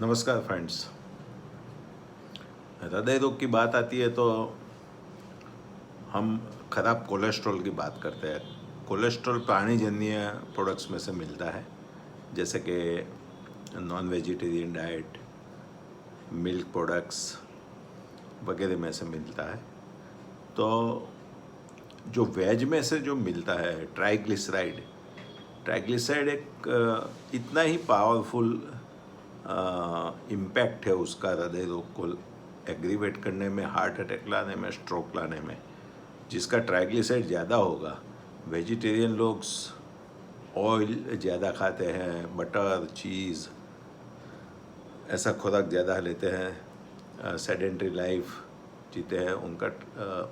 नमस्कार फ्रेंड्स। हृदय रोग की बात आती है तो हम खराब कोलेस्ट्रॉल की बात करते हैं। कोलेस्ट्रॉल प्राणीजन्य प्रोडक्ट्स में से मिलता है, जैसे कि non vegetarian diet, milk products वगैरह में से मिलता है। तो जो वेज में से जो मिलता है ट्राइग्लिसराइड एक इतना ही पावरफुल इम्पैक्ट है उसका हृदय रोग को एग्रीवेट करने में, हार्ट अटैक लाने में, स्ट्रोक लाने में। जिसका ट्राइग्लिसराइड ज़्यादा होगा, वेजिटेरियन लोग ऑयल ज़्यादा खाते हैं, बटर, चीज़, ऐसा खुराक ज़्यादा लेते हैं, सेडेंट्री लाइफ जीते हैं, उनका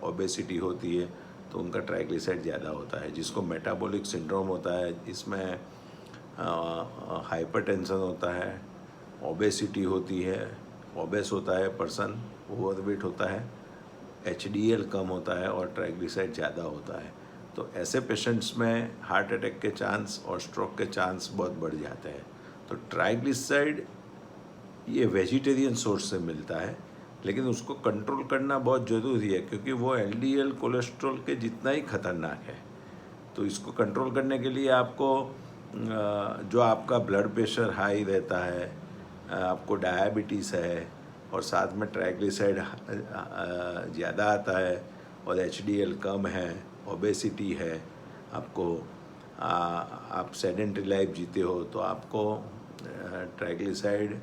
ओबेसिटी होती है तो उनका ट्राइग्लिसराइड ज़्यादा होता है। जिसको मेटाबॉलिक सिंड्रोम होता है, इसमें हाइपरटेंशन होता है, ओबेसिटी होती है, ओबेस होता है पर्सन, ओवरवेट होता है, HDL कम होता है और ट्राइग्लिसराइड ज़्यादा होता है। तो ऐसे पेशेंट्स में हार्ट अटैक के चांस और स्ट्रोक के चांस बहुत बढ़ जाते हैं। तो ट्राइग्लिसराइड ये वेजिटेरियन सोर्स से मिलता है, लेकिन उसको कंट्रोल करना बहुत ज़रूरी है, क्योंकि वो LDL कोलेस्ट्रॉल के जितना ही खतरनाक है। तो इसको कंट्रोल करने के लिए आपको जो आपका ब्लड प्रेशर हाई रहता है, आपको डायबिटीज़ है और साथ में ट्राइग्लिसराइड ज़्यादा आता है और HDL कम है, ओबेसिटी है, आपको आप सेडेंटरी लाइफ जीते हो, तो आपको ट्राइग्लिसराइड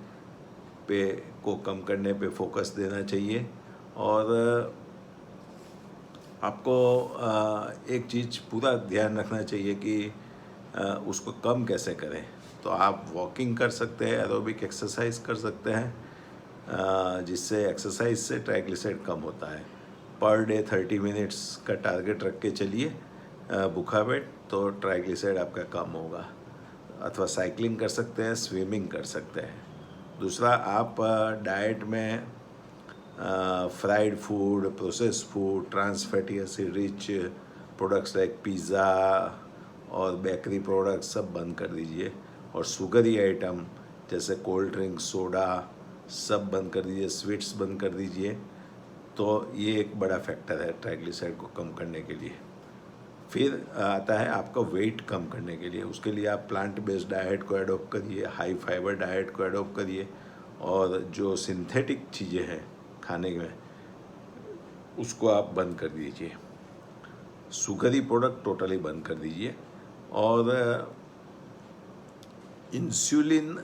पे को कम करने पे फोकस देना चाहिए। और आपको एक चीज़ पूरा ध्यान रखना चाहिए कि उसको कम कैसे करें। तो आप वॉकिंग कर सकते हैं, एरोबिक एक्सरसाइज कर सकते हैं, जिससे एक्सरसाइज से ट्राइग्लिसराइड कम होता है। पर डे 30 मिनट्स का टारगेट रख के चलिए भूखा पेट, तो ट्राइग्लिसराइड आपका कम होगा। अथवा साइकिलिंग कर सकते हैं, स्विमिंग कर सकते हैं। दूसरा, आप डाइट में fried food, processed food, trans fatty acid rich products like pizza और बेकरी प्रोडक्ट्स सब बंद कर दीजिए। और शुगरी आइटम जैसे कोल्ड ड्रिंक, सोडा सब बंद कर दीजिए, स्वीट्स बंद कर दीजिए। तो ये एक बड़ा फैक्टर है ट्राइग्लिसराइड को कम करने के लिए। फिर आता है आपका वेट कम करने के लिए। उसके लिए आप प्लांट बेस्ड डाइट को एडोप्ट करिए, हाई फाइबर डाइट को एडोप्ट करिए, और जो सिंथेटिक चीज़ें हैं खाने में उसको आप बंद कर दीजिए। शुगरी प्रोडक्ट टोटली बंद कर दीजिए। और इंसुलिन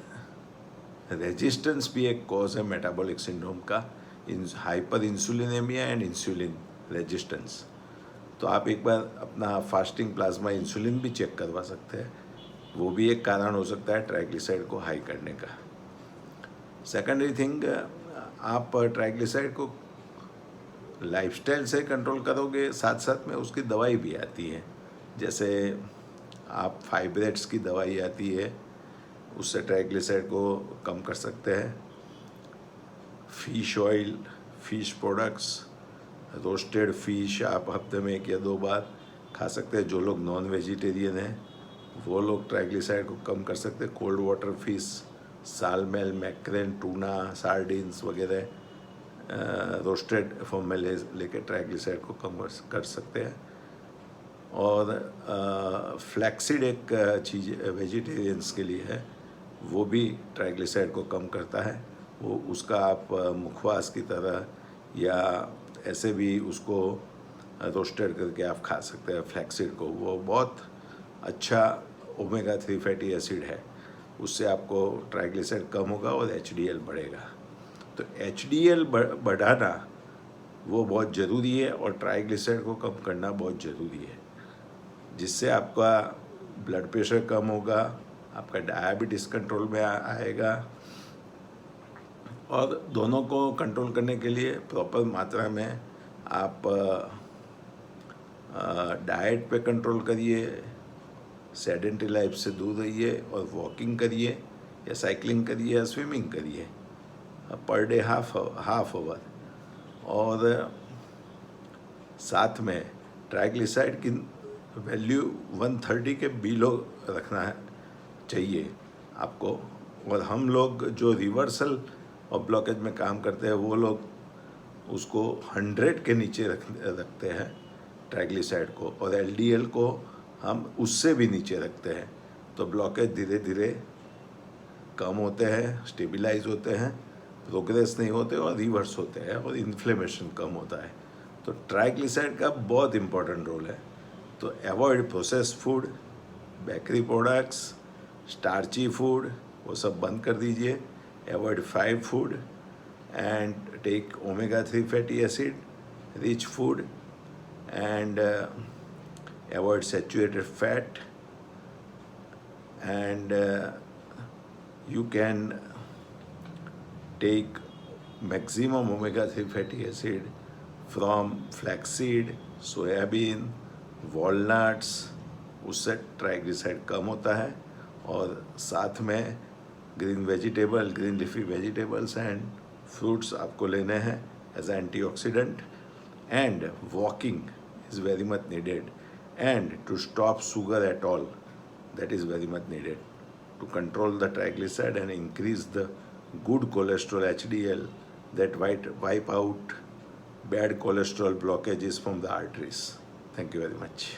रेजिस्टेंस भी एक कॉज है मेटाबॉलिक सिंड्रोम का, हाइपर इंसुलिनेमिया एंड इंसुलिन रेजिस्टेंस। तो आप एक बार अपना फास्टिंग प्लाज्मा इंसुलिन भी चेक करवा सकते हैं, वो भी एक कारण हो सकता है ट्राइग्लिसराइड को हाई करने का। सेकेंडरी थिंग, आप ट्राइग्लिसराइड को लाइफस्टाइल से कंट्रोल करोगे, साथ साथ में उसकी दवाई भी आती है। जैसे आप फाइब्रेट्स की दवाई आती है, उससे ट्राइग्लिसराइड को कम कर सकते हैं। Fish oil, fish products, roasted fish आप हफ्ते में 1 या 2 बार खा सकते हैं। जो लोग नॉन वेजिटेरियन हैं वो लोग ट्राइग्लिसराइड को कम कर सकते हैं। Cold water fish, salmon, mackerel, tuna, sardines वगैरह रोस्टेड फॉर्म में लेके ट्राइग्लिसराइड को कम कर सकते हैं। और फ्लैक्सीड एक चीज़ वेजिटेरियंस के लिए है, वो भी ट्राइग्लिसराइड को कम करता है। वो उसका आप मुखवास की तरह या ऐसे भी उसको रोस्टेड करके आप खा सकते हैं फ्लैक्सीड को। वो बहुत अच्छा ओमेगा 3 फैटी एसिड है, उससे आपको ट्राइग्लिसराइड कम होगा और HDL बढ़ेगा। तो HDL बढ़ाना वो बहुत ज़रूरी है और ट्राइग्लिसराइड को कम करना बहुत ज़रूरी है, जिससे आपका ब्लड प्रेशर कम होगा, आपका डायबिटीज़ कंट्रोल में आएगा। और दोनों को कंट्रोल करने के लिए प्रॉपर मात्रा में आप डाइट पे कंट्रोल करिए, सेडेंटरी लाइफ से दूर रहिए और वॉकिंग करिए या साइकिलिंग करिए या स्विमिंग करिए पर डे हाफ आवर। और साथ में ट्राइग्लिसराइड की वैल्यू 130 के बिलो रखना चाहिए आपको और हम लोग जो रिवर्सल ऑफ ब्लॉकेज में काम करते हैं वो लोग उसको 100 के नीचे रखते हैं ट्राइग्लिसराइड को, और LDL को हम उससे भी नीचे रखते हैं। तो ब्लॉकेज धीरे धीरे कम होते हैं, स्टेबलाइज होते हैं, प्रोग्रेस नहीं होते और रिवर्स होते हैं, और इन्फ्लेमेशन कम होता है। तो ट्राइग्लिसराइड का बहुत इंपॉर्टेंट रोल है। तो avoid processed food, bakery products, starchy food, वो सब बंद कर दीजिए। Avoid fried food and take omega-3 fatty acid rich food, and avoid saturated fat, and you can take maximum omega-3 fatty acid from flaxseed, soyabean, walnuts, उससे triglyceride कम होता है। और साथ में green vegetable, green leafy vegetables and fruits आपको लेने हैं as antioxidant. And walking is very much needed, and to stop sugar at all, that is very much needed to control the triglyceride and increase the good cholesterol HDL that wipe out bad cholesterol blockages from the arteries. Thank you very much.